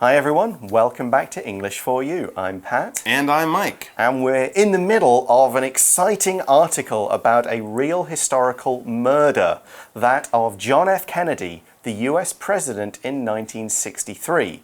Hi everyone, welcome back to English for You. I'm Pat. And I'm Mike. And we're in the middle of an exciting article about a real historical murder, that of John F. Kennedy, the US president in 1963.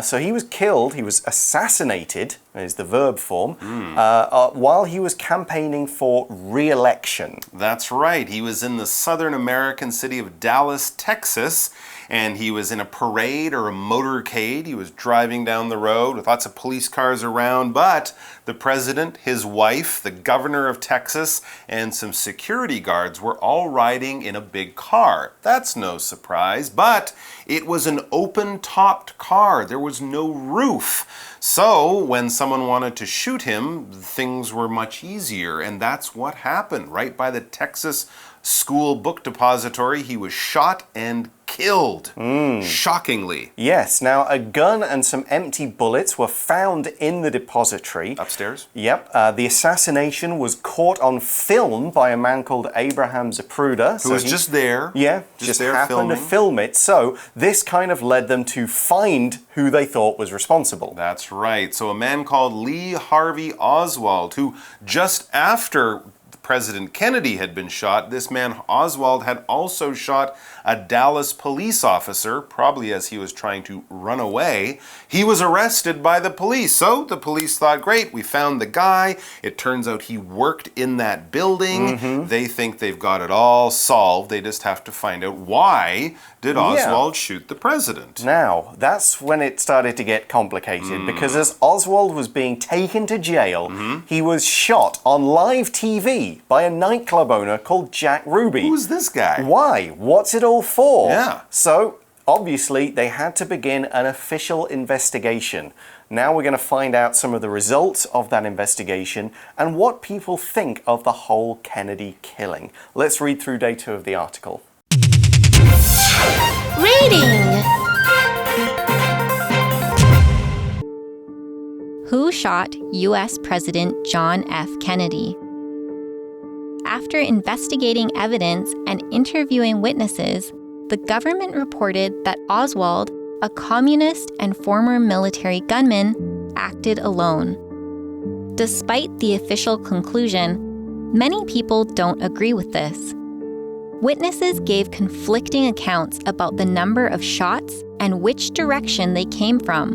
So he was killed, he was assassinated, is the verb form, while he was campaigning for re-election. That's right. He was in the Southern American city of Dallas, Texas, and he was in a parade or a motorcade. He was driving down the road with lots of police cars around, but the president, his wife, the governor of Texas, and some security guards were all riding in a big car. That's no surprise, but it was an open-topped car. There was no roof. So when someone wanted to shoot him, things were much easier, and that's what happened. Right by the Texas School Book Depository, he was shot and killed. Shockingly. Yes, now a gun and some empty bullets were found in the depository. Upstairs? Yep. The assassination was caught on film by a man called Abraham Zapruder. Who was just there. Yeah, just there happened to film it. So this kind of led them to find who they thought was responsible. That's right. So a man called Lee Harvey Oswald, who just after President Kennedy had been shot, this man Oswald had also shot a Dallas police officer, probably as he was trying to run away. He was arrested by the police. So the police thought, great, we found the guy. It turns out he worked in that building. They think they've got it all solved. They just have to find out why did Oswald shoot the president. Now, that's when it started to get complicated because as Oswald was being taken to jail, he was shot on live TV by a nightclub owner called Jack Ruby. Who's this guy? Why? What's it all for? Yeah. So, obviously, they had to begin an official investigation. Now we're going to find out some of the results of that investigation and what people think of the whole Kennedy killing. Let's read through day 2 of the article. Reading. Who shot U.S. President John F. Kennedy? After investigating evidence and interviewing witnesses, the government reported that Oswald, a communist and former military gunman, acted alone. Despite the official conclusion, many people don't agree with this. Witnesses gave conflicting accounts about the number of shots and which direction they came from.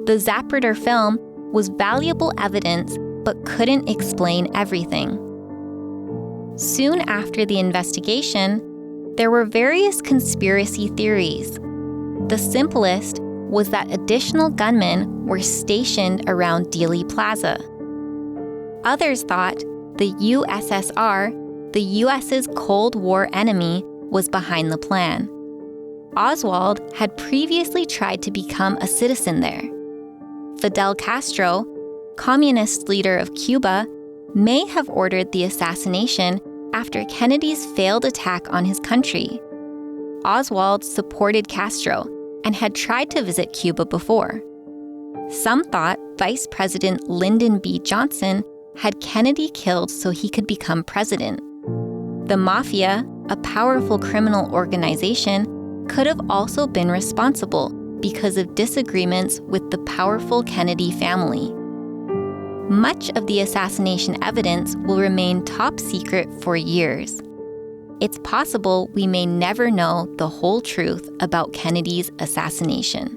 The Zapruder film was valuable evidence but couldn't explain everything. Soon after the investigation, there were various conspiracy theories. The simplest was that additional gunmen were stationed around Dealey Plaza. Others thought the USSR, the US's Cold War enemy, was behind the plan. Oswald had previously tried to become a citizen there. Fidel Castro, communist leader of Cuba, may have ordered the assassination after Kennedy's failed attack on his country. Oswald supported Castro and had tried to visit Cuba before. Some thought Vice President Lyndon B. Johnson had Kennedy killed so he could become president. The Mafia, a powerful criminal organization, could have also been responsible because of disagreements with the powerful Kennedy family. Much of the assassination evidence will remain top secret for years. It's possible we may never know the whole truth about Kennedy's assassination.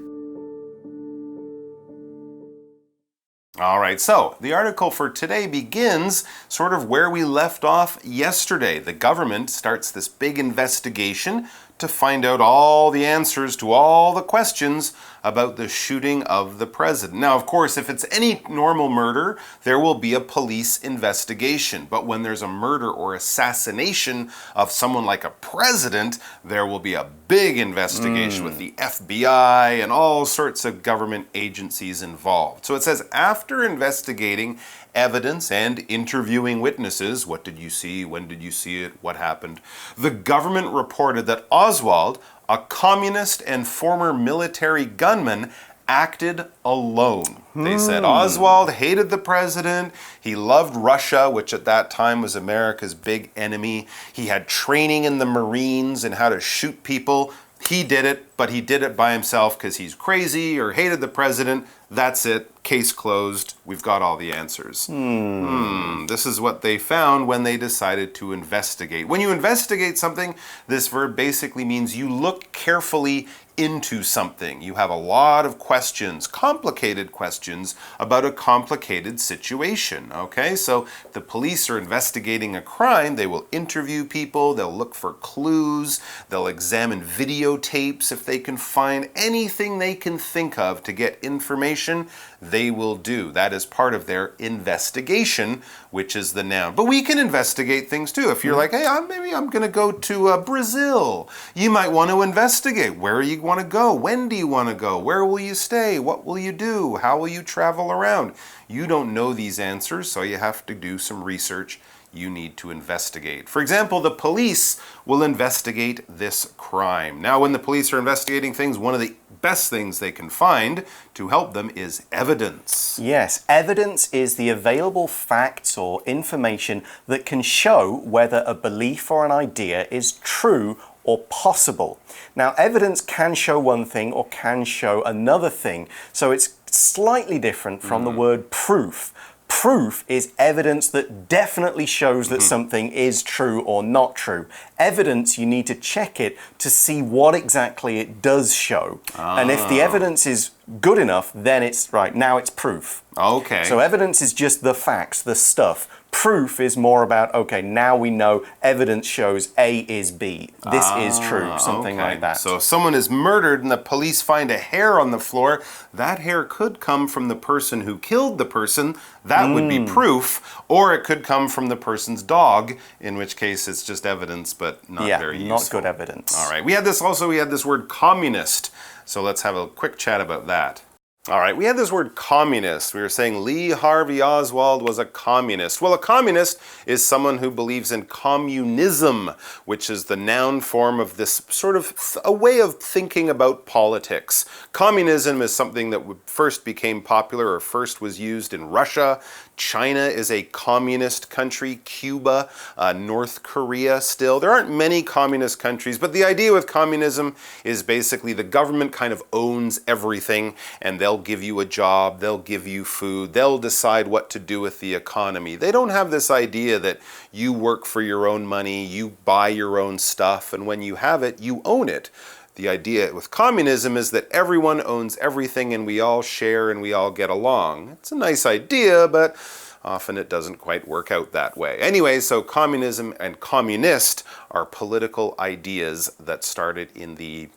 All right, so the article for today begins sort of where we left off yesterday. The government starts this big investigation to find out all the answers to all the questions about the shooting of the president. Now, of course, if it's any normal murder, there will be a police investigation. But when there's a murder or assassination of someone like a president, there will be a big investigation with the FBI and all sorts of government agencies involved. So it says, after investigating evidence and interviewing witnesses, what did you see, when did you see it, what happened, the government reported that Oswald, a communist and former military gunman, acted alone. They said Oswald hated the president, he loved Russia, which at that time was America's big enemy, he had training in the Marines and how to shoot people. he did it, but he did it by himself because he's crazy or hated the president. That's it. Case closed. We've got all the answers. This is what they found when they decided to investigate. When you investigate something, this verb basically means you look carefully into something. You have a lot of questions, complicated questions about a complicated situation, okay? So the police are investigating a crime. They will interview people. They'll look for clues. They'll examine videotapes if they can find anything they can think of to get information. They will do. That is part of their investigation, which is the noun. But we can investigate things too. If you're like, hey, maybe I'm going to go to Brazil, you might want to investigate. Where you want to go? When do you want to go? Where will you stay? What will you do? How will you travel around? You don't know these answers, so you have to do some research. You need to investigate. For example, the police will investigate this crime. Now, when the police are investigating things, one of the best things they can find to help them is evidence. Yes, evidence is the available facts or information that can show whether a belief or an idea is true or possible. Now, evidence can show one thing or can show another thing, so it's slightly different from the word proof. Proof is evidence that definitely shows that something is true or not true. Evidence, you need to check it to see what exactly it does show. And if the evidence is good enough, then it's right, now it's proof. Okay. So evidence is just the facts, the stuff. Proof is more about, okay, now we know evidence shows A is B. This is true, something like that. So if someone is murdered and the police find a hair on the floor, that hair could come from the person who killed the person. That would be proof. Or it could come from the person's dog, in which case it's just evidence, but not very useful. Not good evidence. All right. We had this word communist. So let's have a quick chat about that. All right, we had this word communist. We were saying Lee Harvey Oswald was a communist. Well, a communist is someone who believes in communism, which is the noun form of this sort of a way of thinking about politics. Communism is something that first became popular or first was used in Russia. China is a communist country, Cuba, North Korea still. There aren't many communist countries, but the idea with communism is basically the government kind of owns everything, and they'll give you a job, they'll give you food, they'll decide what to do with the economy. They don't have this idea that you work for your own money, you buy your own stuff, and when you have it, you own it. The idea with communism is that everyone owns everything and we all share and we all get along. It's a nice idea, but often it doesn't quite work out that way. Anyway, so communism and communist are political ideas that started in the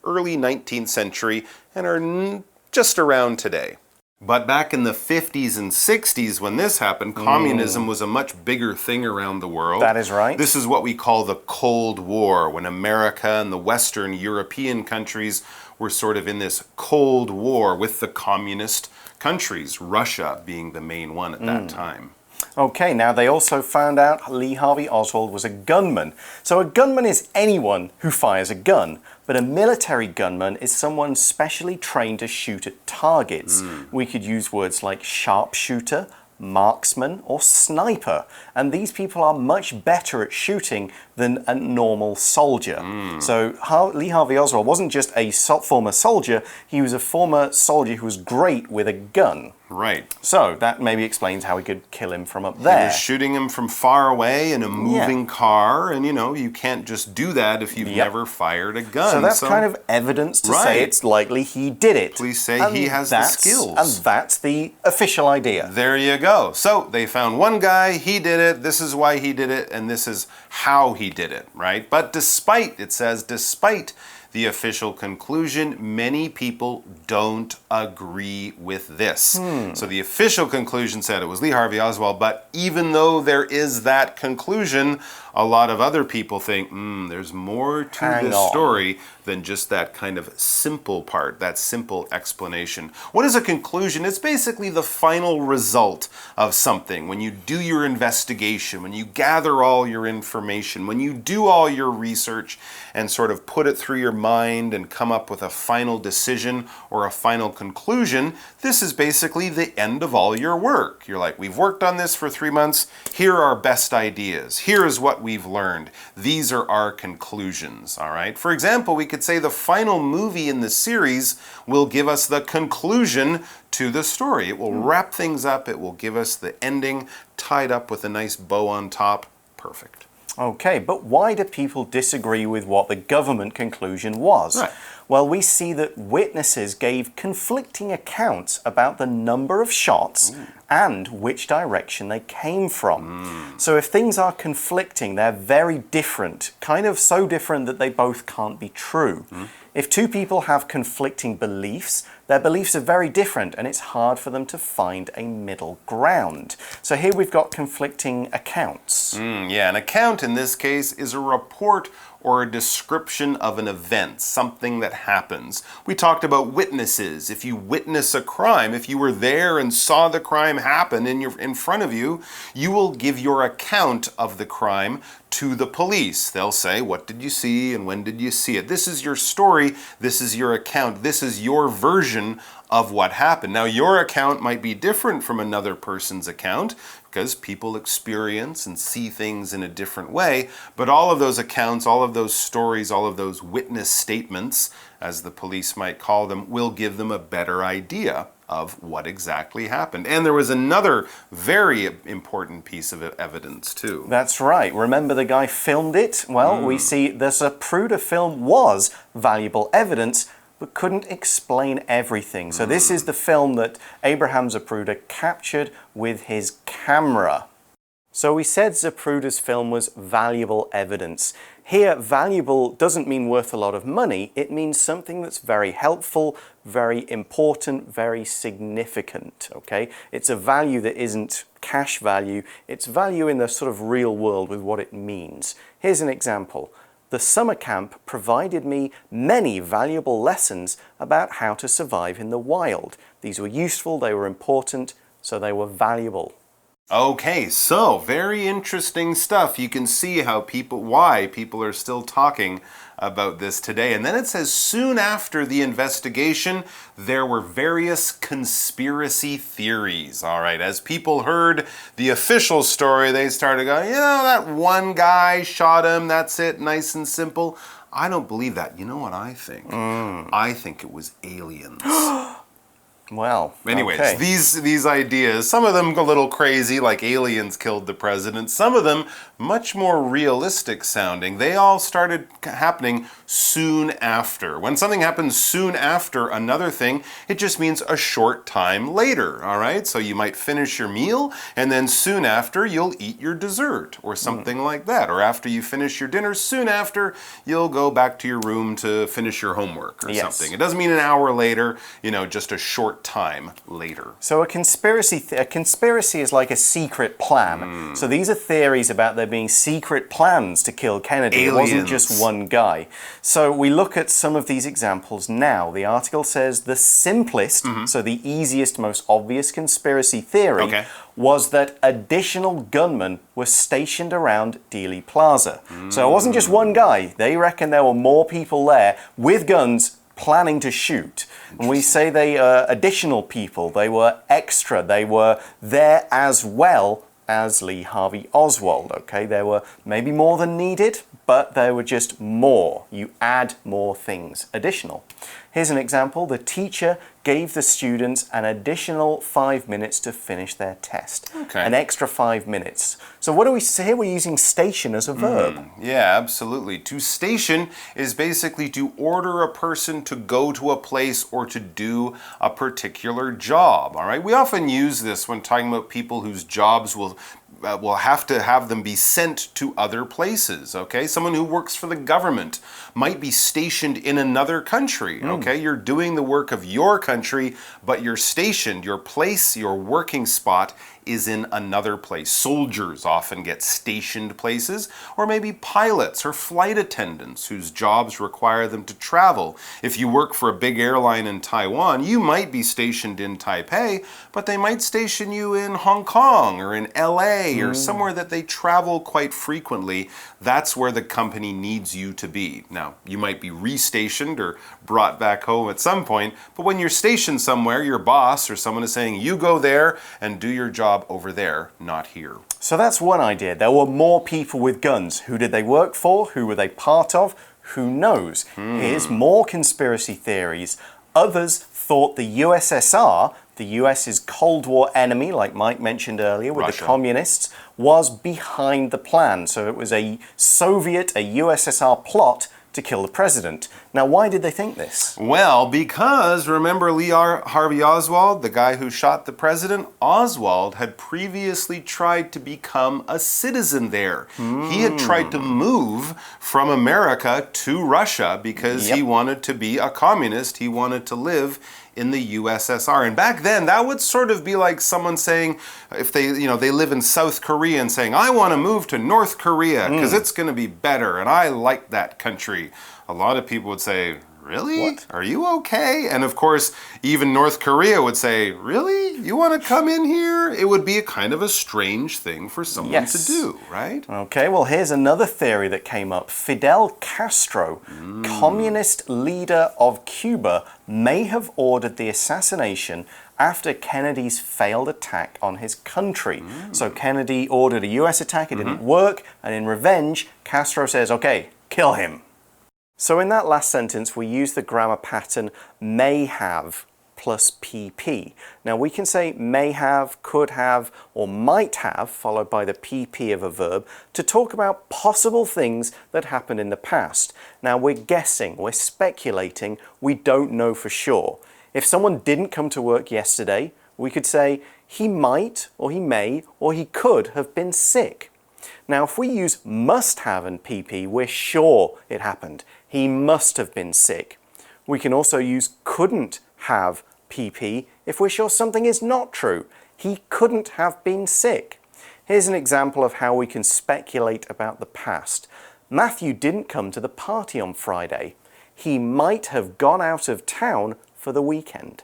early 19th century and are just around today. But back in the 50s and 60s when this happened, communism was a much bigger thing around the world. That is right. This is what we call the Cold War, when America and the Western European countries were sort of in this Cold War with the communist countries, Russia being the main one at that time. Okay, now they also found out Lee Harvey Oswald was a gunman. So a gunman is anyone who fires a gun, but a military gunman is someone specially trained to shoot at targets. We could use words like sharpshooter, marksman, or sniper. And these people are much better at shooting than a normal soldier. So Lee Harvey Oswald wasn't just a former soldier, he was a former soldier who was great with a gun. Right. So that maybe explains how we could kill him from up there. He was shooting him from far away in a moving car, and you can't just do that if you've never fired a gun. So that's kind of evidence to say it's likely he did it. Police say he has the skills. And that's the official idea. There you go. So they found one guy, he did it, this is why he did it, and this is how he did it, right? But despite the official conclusion, many people don't agree with this. So the official conclusion said it was Lee Harvey Oswald, but even though there is that conclusion, a lot of other people think, there's more to this story than just that kind of simple part, that simple explanation. What is a conclusion? It's basically the final result of something. When you do your investigation, when you gather all your information, when you do all your research and sort of put it through your mind and come up with a final decision or a final conclusion, this is basically the end of all your work. You're like, we've worked on this for 3 months. Here are our best ideas. Here is what we've learned. These are our conclusions, all right? For example, we could could say the final movie in the series will give us the conclusion to the story. It will wrap things up. It will give us the ending tied up with a nice bow on top. Perfect. Okay, but why do people disagree with what the government conclusion was? Right. Well, we see that witnesses gave conflicting accounts about the number of shots and which direction they came from. So if things are conflicting, they're very different, kind of so different that they both can't be true. If two people have conflicting beliefs, their beliefs are very different and it's hard for them to find a middle ground. So here we've got conflicting accounts. Yeah, an account in this case is a report or a description of an event, something that happens. We talked about witnesses. If you witness a crime, if you were there and saw the crime happen in front of you, you will give your account of the crime to the police. They'll say, what did you see and when did you see it? This is your story, this is your account, this is your version of what happened. Now, your account might be different from another person's account because people experience and see things in a different way, but all of those accounts, all of those stories, all of those witness statements, as the police might call them, will give them a better idea of what exactly happened. And there was another very important piece of evidence too. That's right. Remember the guy filmed it? Well, we see the Zapruder film was valuable evidence, but couldn't explain everything. So this is the film that Abraham Zapruder captured with his camera. So we said Zapruder's film was valuable evidence. Here, valuable doesn't mean worth a lot of money. It means something that's very helpful, very important, very significant, okay? It's a value that isn't cash value. It's value in the sort of real world with what it means. Here's an example. The summer camp provided me many valuable lessons about how to survive in the wild. These were useful, they were important, so they were valuable. Okay, so very interesting stuff. You can see why people are still talking about this today. And then it says, soon after the investigation, there were various conspiracy theories. All right, as people heard the official story, they started going, you know, that one guy shot him, that's it, nice and simple. I don't believe that. You know what I think? I think it was aliens. Well, anyways, okay. these ideas, some of them a little crazy, like aliens killed the president. Some of them much more realistic sounding. They all started happening soon after. When something happens soon after another thing, it just means a short time later, all right? So you might finish your meal, and then soon after, you'll eat your dessert, or something like that. Or after you finish your dinner, soon after, you'll go back to your room to finish your homework, or something. It doesn't mean an hour later, you know, just a short time later. So a conspiracy is like a secret plan. So these are theories about there being secret plans to kill Kennedy. Aliens. It wasn't just one guy. So we look at some of these examples now. The article says the simplest, so the easiest, most obvious conspiracy theory was that additional gunmen were stationed around Dealey Plaza. So it wasn't just one guy. They reckon there were more people there with guns planning to shoot. When we say they additional people, they were extra, they were there as well as Lee Harvey Oswald, okay? There were maybe more than needed, but there were just more. You add more things, additional. Here's an example. The teacher gave the students an additional 5 minutes to finish their test. Okay. An extra 5 minutes. So what do we say? Here we're using station as a verb. Yeah, absolutely. To station is basically to order a person to go to a place or to do a particular job, all right? We often use this when talking about people whose jobs will have to have them be sent to other places, okay? Someone who works for the government might be stationed in another country, okay? You're doing the work of your country, but you're stationed, your place, your working spot is in another place. Soldiers often get stationed places, or maybe pilots or flight attendants whose jobs require them to travel. If you work for a big airline in Taiwan, you might be stationed in Taipei, but they might station you in Hong Kong or in LA or somewhere that they travel quite frequently. That's where the company needs you to be. Now, you might be restationed or brought back home at some point, but when you're stationed somewhere, your boss or someone is saying, you go there and do your job over there, not here. So that's one idea. There were more people with guns. Who did they work for? Who were they part of? Who knows? Here's more conspiracy theories. Others thought the USSR, the US's Cold War enemy, like Mike mentioned earlier with Russia. the communists, was behind the plan. So it was a Soviet, a USSR plot to kill the president. Now, why did they think this? Well, because remember Lee Harvey Oswald, the guy who shot the president? Oswald had previously tried to become a citizen there. He had tried to move from America to Russia because he wanted to be a communist. He wanted to live in the USSR. And back then, that would sort of be like someone saying, if they live in South Korea and saying, I want to move to North Korea because it's going to be better and I like that country. A lot of people would say, really? What? Are you okay? And of course, even North Korea would say, really? You want to come in here? It would be a kind of a strange thing for someone to do, right? Okay, well, here's another theory that came up. Fidel Castro, communist leader of Cuba, may have ordered the assassination after Kennedy's failed attack on his country. So Kennedy ordered a US attack, it didn't work, and in revenge, Castro says, okay, kill him. So in that last sentence, we use the grammar pattern may have plus PP. Now we can say may have, could have, or might have, followed by the PP of a verb, to talk about possible things that happened in the past. Now we're guessing, we're speculating, we don't know for sure. If someone didn't come to work yesterday, we could say he might, or he may, or he could have been sick. Now if we use must have and PP, we're sure it happened. He must have been sick. We can also use couldn't have PP if we're sure something is not true. He couldn't have been sick. Here's an example of how we can speculate about the past. Matthew didn't come to the party on Friday. He might have gone out of town for the weekend.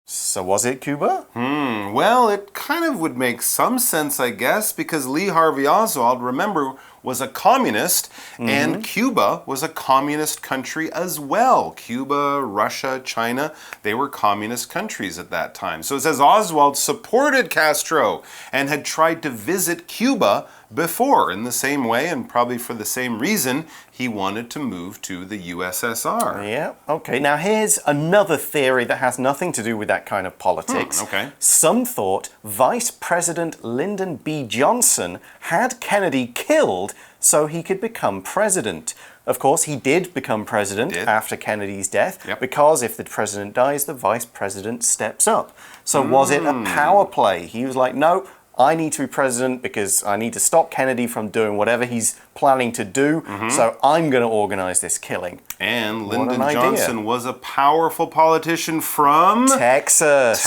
So was it Cuba? Well, it kind of would make some sense, I guess, because Lee Harvey Oswald, remember, was a communist, and Cuba was a communist country as well. Cuba, Russia, China, they were communist countries at that time. So it says Oswald supported Castro and had tried to visit Cuba before in the same way, and probably for the same reason, he wanted to move to the USSR. Yeah, okay. Now here's another theory that has nothing to do with that kind of politics. Okay. Some thought Vice President Lyndon B. Johnson had Kennedy killed so he could become president. Of course, he did become president after Kennedy's death because if the president dies, the vice president steps up. So was it a power play? He was like, no, I need to be president because I need to stop Kennedy from doing whatever he's planning to do, so I'm going to organize this killing. And Lyndon Johnson was a powerful politician from Texas.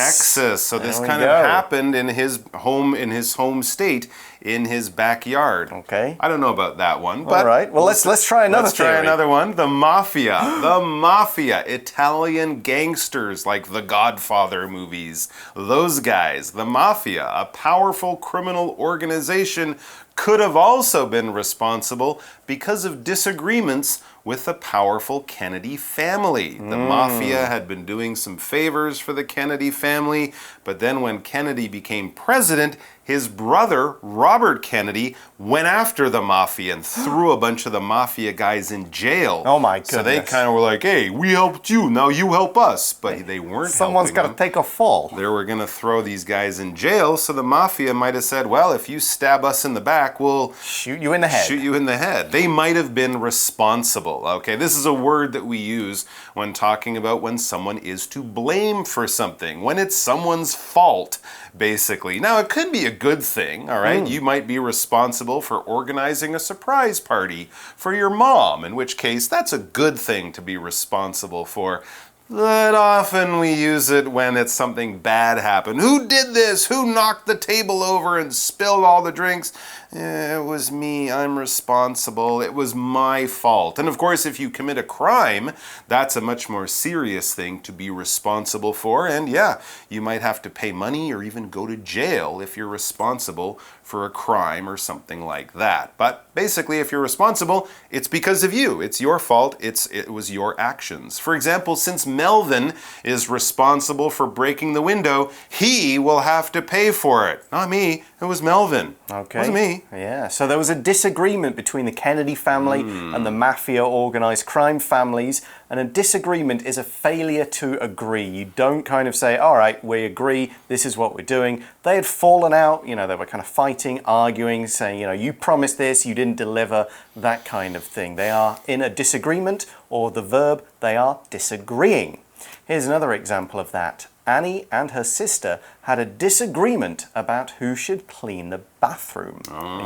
So this kind of happened in his home state, in his backyard. Okay. I don't know about that one, but all right. Well, let's try another Let's try another one. The mafia. The mafia. Italian gangsters like the Godfather movies. Those guys. The mafia, a powerful criminal organization, could have also been responsible because of disagreements with the powerful Kennedy family. The mafia had been doing some favors for the Kennedy family, but then when Kennedy became president, his brother, Robert Kennedy, went after the mafia and threw a bunch of the mafia guys in jail. Oh my goodness. So they kind of were like, hey, we helped you, now you help us. But they weren't Someone's got to take a fall. They were going to throw these guys in jail, so the mafia might have said, well, if you stab us in the back, we'll shoot you in the head. Shoot you in the head. They might have been responsible. Okay, this is a word that we use when talking about when someone is to blame for something, when it's someone's fault, basically. Now, it could be a good thing, all right? You might be responsible for organizing a surprise party for your mom, in which case that's a good thing to be responsible for. But often we use it when it's something bad happened. Who did this? Who knocked the table over and spilled all the drinks? It was me. I'm responsible. It was my fault. And of course, if you commit a crime, that's a much more serious thing to be responsible for. And yeah, you might have to pay money or even go to jail if you're responsible for a crime or something like that. But basically, if you're responsible, it's because of you. It's your fault. It was your actions. For example, since Melvin is responsible for breaking the window, he will have to pay for it. Not me. It was Melvin. Okay. It wasn't me. Yeah, so there was a disagreement between the Kennedy family and the mafia organized crime families, and a disagreement is a failure to agree. You don't kind of say, all right, we agree, this is what we're doing. They had fallen out, they were kind of fighting, arguing, saying, you promised this, you didn't deliver, that kind of thing. They are in a disagreement, or the verb, they are disagreeing. Here's another example of that. Annie and her sister had a disagreement about who should clean the bathroom.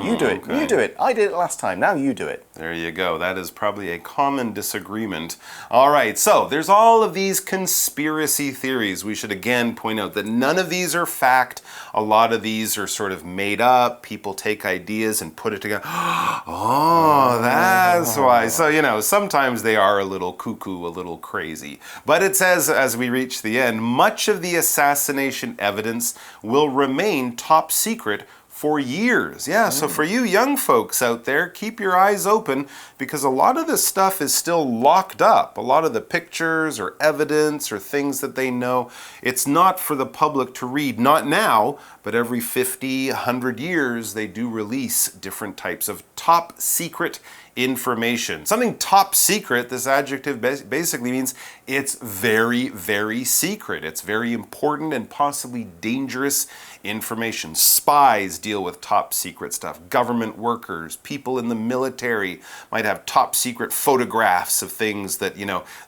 You do it. Okay. You do it. I did it last time. Now you do it. There you go. That is probably a common disagreement. All right, so there's all of these conspiracy theories. We should again point out that none of these are fact. A lot of these are sort of made up. People take ideas and put it together. Oh, that's why. So, sometimes they are a little cuckoo, a little crazy. But it says, as we reach the end, much of the assassination evidence will remain top secret for years. Yeah, so for you young folks out there, keep your eyes open because a lot of this stuff is still locked up. A lot of the pictures or evidence or things that they know, it's not for the public to read. Not now, but every 50, 100 years, they do release different types of top secret information. Something top secret, this adjective basically means it's very, very secret. It's very important and possibly dangerous information. Spies deal with top secret stuff. Government workers, people in the military might have top secret photographs of things that,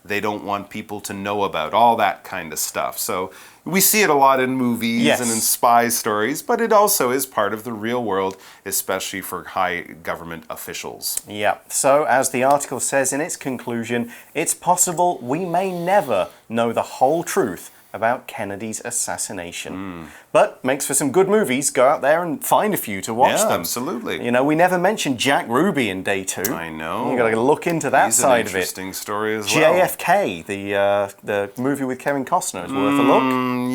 they don't want people to know about. All that kind of stuff. So we see it a lot in movies and in spy stories, but it also is part of the real world, especially for high government officials. Yeah, so as the article says in its conclusion, it's possible we may never know the whole truth about Kennedy's assassination. But makes for some good movies. Go out there and find a few to watch them. Absolutely. We never mentioned Jack Ruby in day 2. I know. You got to look into that side of it. Interesting story as well. JFK, the movie with Kevin Costner, is worth a look.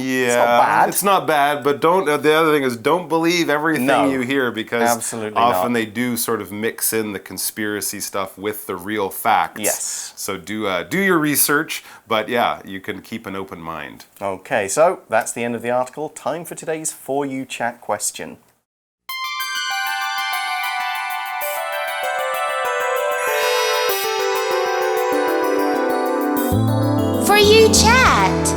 Yeah, it's not bad. It's not bad, but don't. The other thing is, don't believe everything you hear because often they do sort of mix in the conspiracy stuff with the real facts. Yes. So do your research, but yeah, you can keep an open mind. Okay, so that's the end of the article. Time for today's For You Chat question. For You Chat.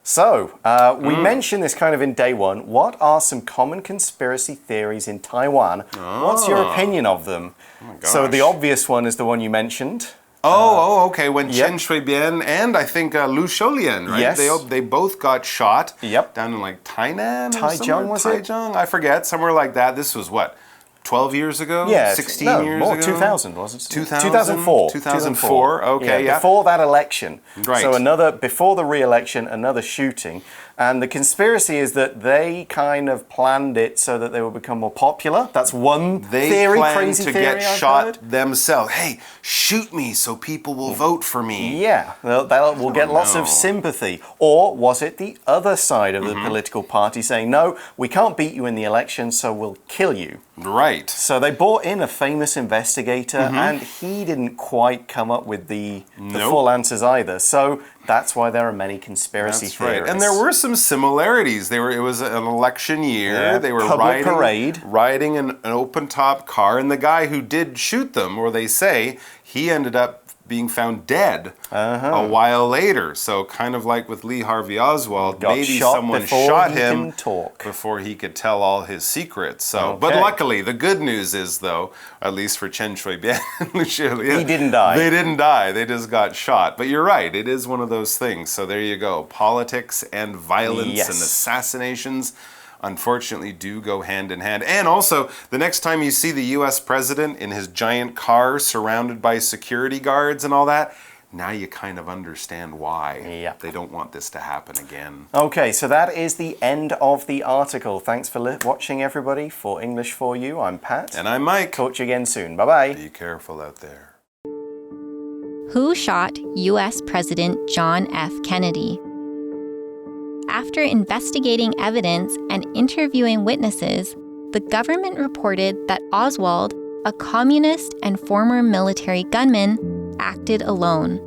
So, we mentioned this kind of in day 1. What are some common conspiracy theories in Taiwan? What's your opinion of them? Oh my gosh. So the obvious one is the one you mentioned. Okay. When Chen Shui-bian and I think Lu Shoulian, right? Yes. They both got shot. Yep. Down in like Tainan? Taichung, was it? Taichung? I forget. Somewhere like that. This was what? 12 years ago? Yeah, 16 years more, ago? 2000, wasn't it? 2004. 2004, okay, yeah. Before that election. Right. So before the re-election, another shooting. And the conspiracy is that they kind of planned it so that they would become more popular. That's one theory, crazy to theory get I've shot heard. themselves. Hey, shoot me so people will vote for me. Yeah, we'll get lots of know. sympathy. Or was it the other side of the political party saying, no, we can't beat you in the election, so we'll kill you? Right. So they brought in a famous investigator, and he didn't quite come up with the full answers either. So that's why there are many conspiracy theories. Right. And there were some similarities. It was an election year. Yeah, they were riding an open-top car, and the guy who did shoot them, or they say, he ended up being found dead a while later. So kind of like with Lee Harvey Oswald, maybe someone shot him before he could tell all his secrets. So, but luckily, the good news is though, at least for Chen Shui-bian and Lu Shoulian, he didn't die. They didn't die. They just got shot. But you're right. It is one of those things. So there you go. Politics and violence and assassinations unfortunately do go hand in hand. And also, the next time you see the US president in his giant car surrounded by security guards and all that, now you kind of understand why they don't want this to happen again. Okay, so that is the end of the article. Thanks for watching, everybody. For English For You, I'm Pat. And I'm Mike. Talk to you again soon. Bye-bye. Be careful out there. Who shot U.S. President John F. Kennedy? After investigating evidence and interviewing witnesses, the government reported that Oswald, a communist and former military gunman, acted alone.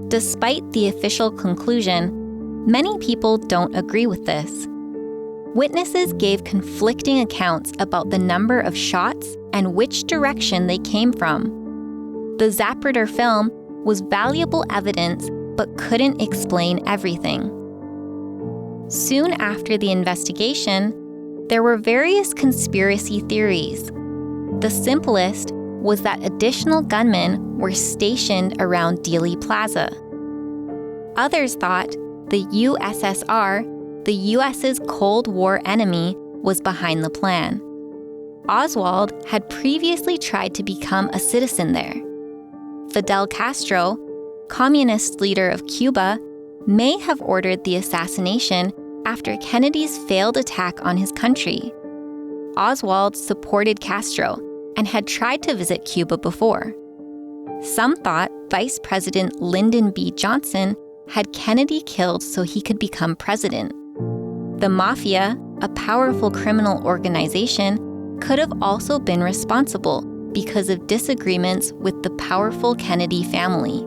Despite the official conclusion, many people don't agree with this. Witnesses gave conflicting accounts about the number of shots and which direction they came from. The Zapruder film was valuable evidence but couldn't explain everything. Soon after the investigation, there were various conspiracy theories. The simplest was that additional gunmen were stationed around Dealey Plaza. Others thought the USSR, the U.S.'s Cold War enemy, was behind the plan. Oswald had previously tried to become a citizen there. Fidel Castro, communist leader of Cuba, may have ordered the assassination after Kennedy's failed attack on his country. Oswald supported Castro and had tried to visit Cuba before. Some thought Vice President Lyndon B. Johnson had Kennedy killed so he could become president. The Mafia, a powerful criminal organization, could have also been responsible because of disagreements with the powerful Kennedy family.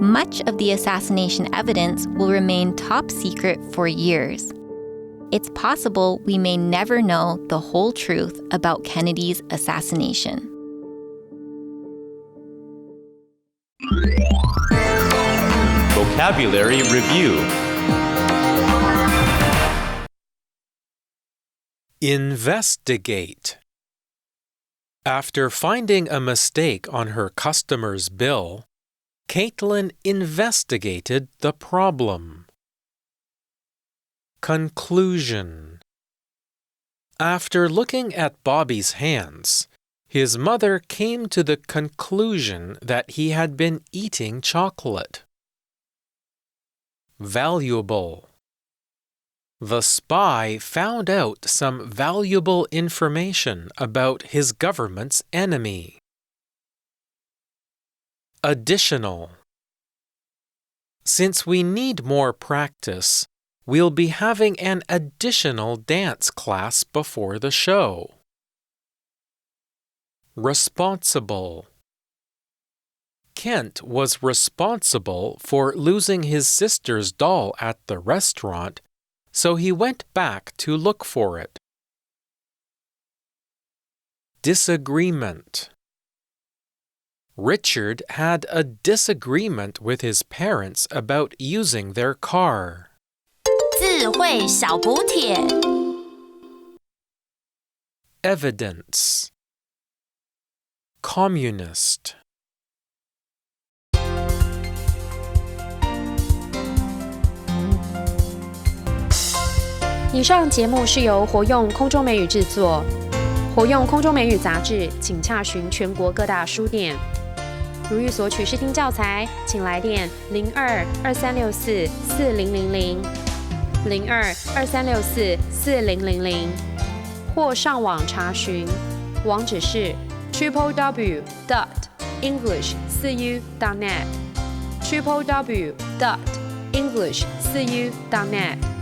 Much of the assassination evidence will remain top secret for years. It's possible we may never know the whole truth about Kennedy's assassination. Vocabulary Review. Investigate. After finding a mistake on her customer's bill, Caitlin investigated the problem. Conclusion. After looking at Bobby's hands, his mother came to the conclusion that he had been eating chocolate. Valuable. The spy found out some valuable information about his government's enemy. Additional. Since we need more practice, we'll be having an additional dance class before the show. Responsible. Kent was responsible for losing his sister's doll at the restaurant, so he went back to look for it. Disagreement. Richard had a disagreement with his parents about using their car. 智慧小补帖 Evidence. Communist. 以上节目是由活用空中美语制作。活用空中美语杂志，请洽询全国各大书店。如欲索取试听教材，请来电02-2364-4000 02-2364-4000，或上网查询，网址是 www.english4u.net www.english4u.net